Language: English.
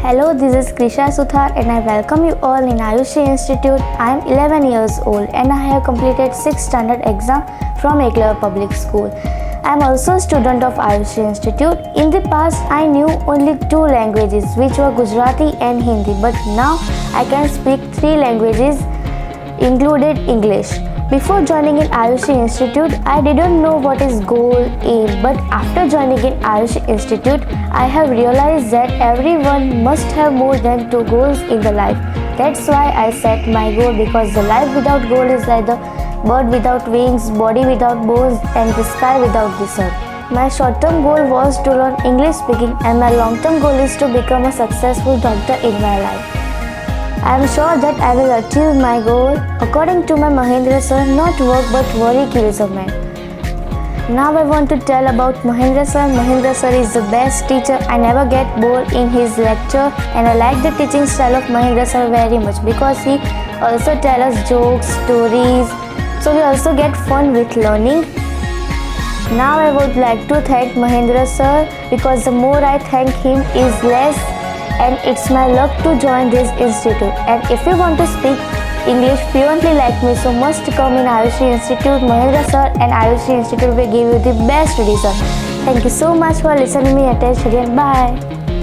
Hello, this is Krisha Suthar and I welcome you all in Ayushi Institute. I am 11 years old and I have completed 6th standard exam from YOURSLF Public School. I am also a student of Ayushi Institute. In the past, I knew only 2 languages which were Gujarati and Hindi, but now I can speak 3 languages included English. Before joining in Ayushi Institute, I didn't know what is goal, aim, but after joining in Ayushi Institute, I have realized that everyone must have more than 2 goals in the life. That's why I set my goal, because the life without goal is like the bird without wings, body without bones, and the sky without the sun. My short-term goal was to learn English speaking, and my long-term goal is to become a successful doctor in my life. I am sure that I will achieve my goal. According to my Mahendra sir, not work but worry kills a man. Now I want to tell about Mahendra sir. Mahendra sir is the best teacher. I never get bored in his lecture, and I like the teaching style of Mahendra sir very much because he also tells us jokes, stories, so we also get fun with learning. Now I would like to thank Mahendra sir, because the more I thank him is less, and it's my luck to join this institute. And if you want to speak English fluently like me, so must come in Ayushi Institute. Mahendra sir and Ayushi Institute will give you the best result. Thank you so much for listening me attention. Bye.